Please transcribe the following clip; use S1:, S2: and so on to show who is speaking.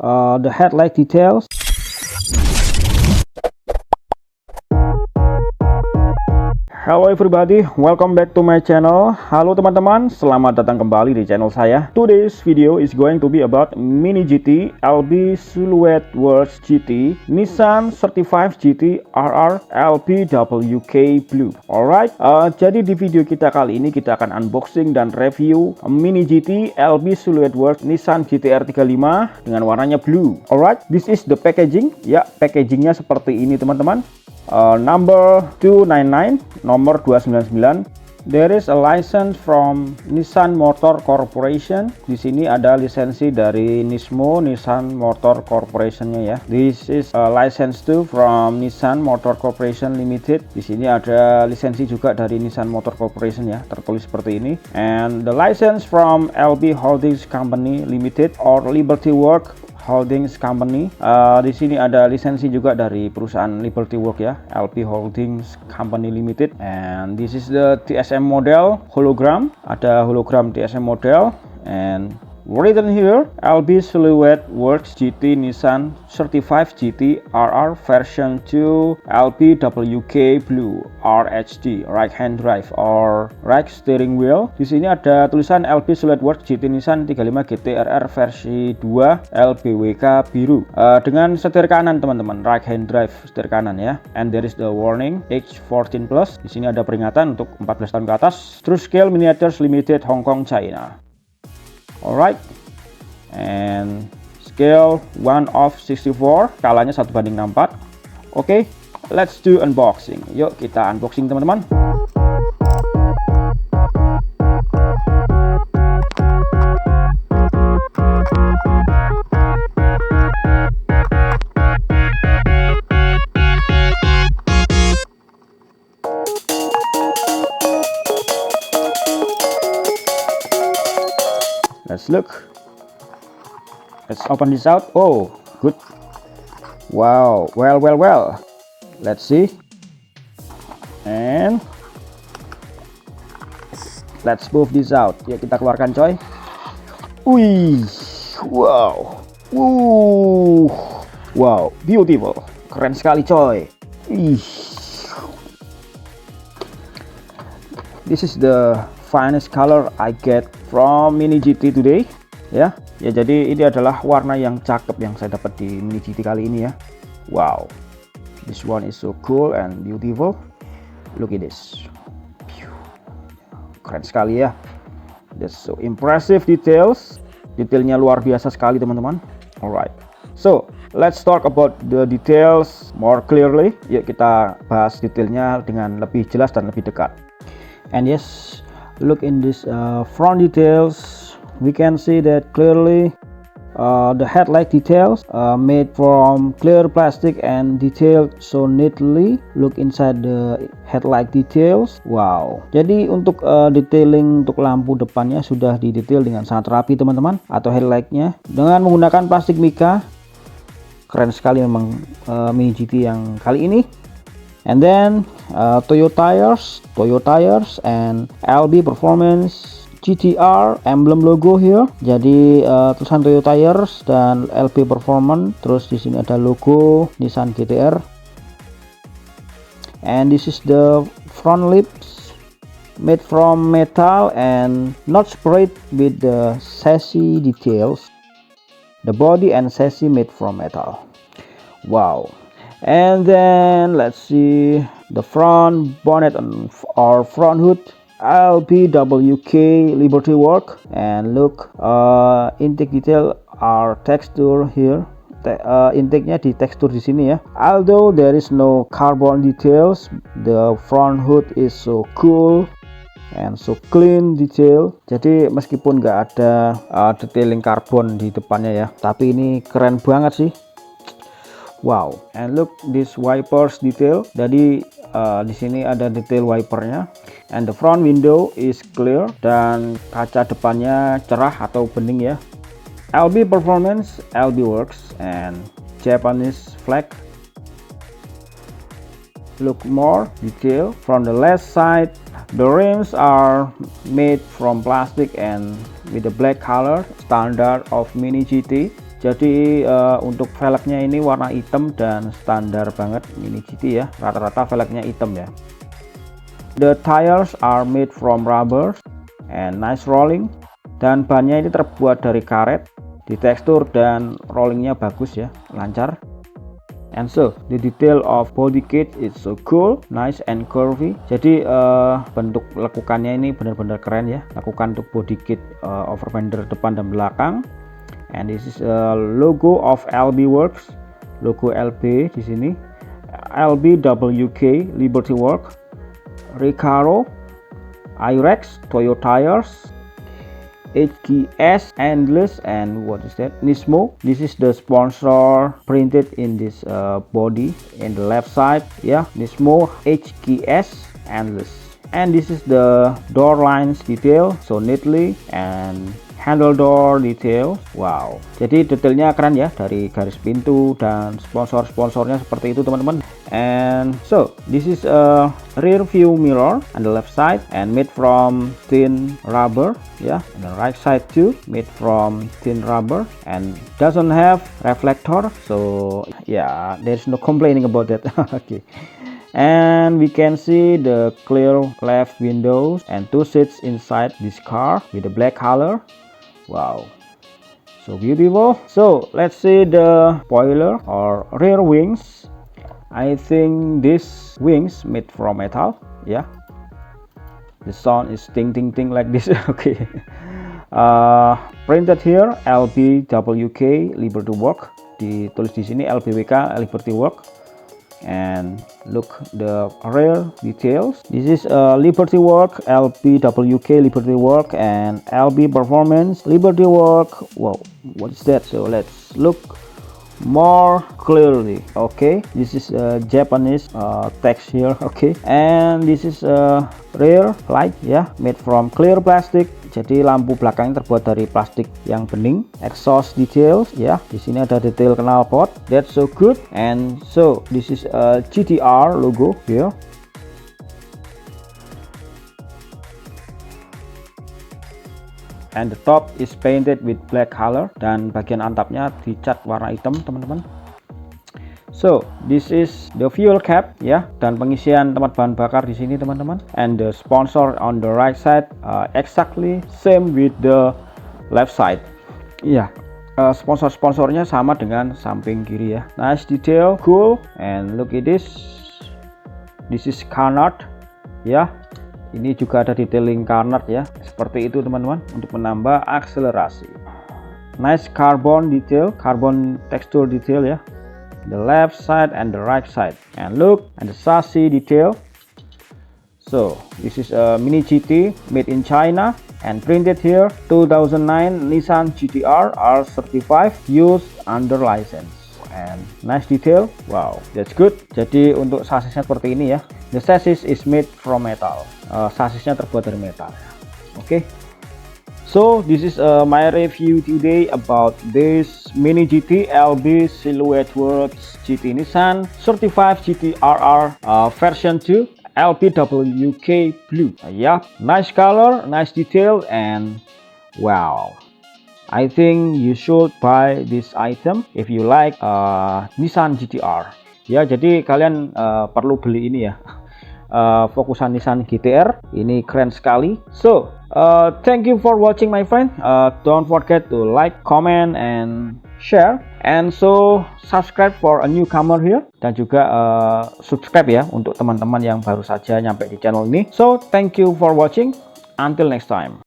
S1: the headlight details. Hello everybody, welcome back to my channel. Halo teman-teman, selamat datang kembali di channel saya. Today's video is going to be about Mini GT LB Silhouette Works GT Nissan 35 GT RR LPWK Blue. Alright, jadi di video kita kali ini kita akan unboxing dan review Mini GT LB Silhouette Works Nissan GTR 35 dengan warnanya blue. Alright, this is the packaging. Ya, packagingnya seperti ini teman-teman. Number 299, nomor 299. There is a license from Nissan Motor Corporation. Di sini ada lisensi dari Nismo, Nissan Motor Corporation-nya ya. This is a license too from Nissan Motor Corporation Limited. Di sini ada lisensi juga dari Nissan Motor Corporation ya, tertulis seperti ini. And the license from LB Holdings Company Limited or Liberty Work Holdings Company. Di sini ada lisensi juga dari perusahaan Liberty Work ya, LP Holdings Company Limited. And this is the TSM model hologram. Ada hologram TSM model and written here LB Silhouette Works GT Nissan 35 GT RR version 2 LPWK Blue RHD right hand drive or right steering wheel. Di sini ada tulisan LB Silhouette Works GT Nissan 35 GT RR versi 2 LBWK biru dengan setir kanan teman-teman, right hand drive setir kanan ya. And there is the warning age 14 plus. Di sini ada peringatan untuk 14 tahun ke atas. True Scale Miniatures Limited Hong Kong China. Alright, and scale 1/64, skalanya 1/64. Oke, let's do unboxing. Yuk kita unboxing teman-teman. Let's look. Let's open this out. Oh, good. Wow. Well. Let's see. And let's move this out. Yuk kita keluarkan coy. Wih. Wow. Wow. Beautiful. Keren sekali coy. This is the finest color I get from Mini GT today ya. Jadi ini adalah warna yang cakep yang saya dapat di Mini GT kali ini ya. Wow, this one is so cool and beautiful. Look at this, keren sekali ya. That's so impressive details. Detailnya luar biasa sekali teman-teman. Alright, so let's talk about the details more clearly. Yuk kita bahas detailnya dengan lebih jelas dan lebih dekat. And yes, look in this front details. We can see that clearly the headlight details made from clear plastic and detailed so neatly. Look inside the headlight details. Wow, jadi untuk detailing untuk lampu depannya sudah didetail dengan sangat rapi teman-teman, atau headlightnya dengan menggunakan plastik mica. Keren sekali memang Mini GT yang kali ini. And then Toyo tires and LB Performance GTR emblem logo here. Jadi tulisan Toyo tires dan LB Performance. Terus di sini ada logo Nissan GTR. And this is the front lips made from metal and not sprayed with the chassis details. The body and chassis made from metal. Wow. And then let's see the front bonnet or front hood LPWK Liberty Work. And look, intake detail are texture here. Intake-nya di tekstur di sini ya. Although there is no carbon details, the front hood is so cool and so clean detail. Jadi meskipun nggak ada detailing karbon di depannya ya, tapi ini keren banget sih. Wow, and look this wipers detail. Jadi di sini ada detail wipernya. And the front window is clear dan kaca depannya cerah atau bening ya. LB Performance, LB Works, and Japanese flag. Look more detail from the left side. The rims are made from plastic and with the black color standard of Mini GT. Jadi untuk velgnya ini warna hitam dan standar banget Mini GT ya, rata-rata velgnya hitam ya. The tires are made from rubber and nice rolling, dan bannya ini terbuat dari karet, di tekstur dan rollingnya bagus ya, lancar. And so the detail of body kit is so cool, nice and curvy. Jadi bentuk lekukannya ini benar-benar keren ya, lekukan untuk body kit overfender depan dan belakang. And this is a logo of LB Works, logo LB di sini, LB WK Liberty Works, Recaro, Irex, Toyo Tires, HKS, Endless, and what is that? Nismo. This is the sponsor printed in this body in the left side. Yeah, Nismo, HKS, Endless. And this is the door lines detail, so neatly, and handle door detail. Wow, jadi detailnya keren ya, dari garis pintu dan sponsor-sponsornya seperti itu teman-teman. And so this is a rear view mirror on the left side and made from thin rubber, yeah, and the right side too made from thin rubber and doesn't have reflector, so yeah, there's no complaining about that. Okay. And we can see the clear left windows and 2 seats inside this car with the black color. Wow, so beautiful. So let's see the spoiler or rear wings. I think this wings made from metal. Yeah, the sound is ting ting ting like this. Okay. Printed here LBWK Liberty Works, ditulis di sini LBWK Liberty Works. And look the rear details. This is Liberty Works, LBWK Liberty Works, and LB Performance Liberty Works. Wow, what is that? So let's look more clearly. Okay, this is Japanese text here. Okay, and this is rear light, yeah, made from clear plastic. Jadi lampu belakangnya terbuat dari plastik yang bening. Exhaust details, ya, di sini ada detail knalpot. That's so good. And so this is a GTR logo here. And the top is painted with black color, dan bagian atapnya dicat warna hitam teman-teman. So this is the fuel cap ya, dan pengisian tempat bahan bakar di sini teman-teman. And the sponsor on the right side exactly same with the left side. Ya, sponsor-sponsornya sama dengan samping kiri ya. Nice detail, cool. And look at this. This is carnot ya. Ini juga ada detailing carnot ya. Seperti itu teman-teman, untuk menambah akselerasi. Nice carbon detail, carbon texture detail ya, the left side and the right side. And look at the chassis detail. So this is a Mini GT made in China and printed here 2009 Nissan GT-R R35 used under license. And nice detail. Wow, that's good. Jadi untuk chassisnya seperti ini ya. The chassis is made from metal. Chassisnya terbuat dari metal. Okay. So this is my review today about this Mini GT LB Silhouette Works GT Nissan 35 GT-RR version 2 LBWK Blue. Yeah, nice color, nice detail, and wow, I think you should buy this item if you like Nissan GT-R. Ya, jadi kalian perlu beli ini ya. Fokusan Nissan GT-R ini keren sekali. So thank you for watching my friend. Don't forget to like, comment, and share. And so subscribe for a newcomer here, dan juga subscribe ya untuk teman-teman yang baru saja nyampe di channel ini. So thank you for watching. Until next time.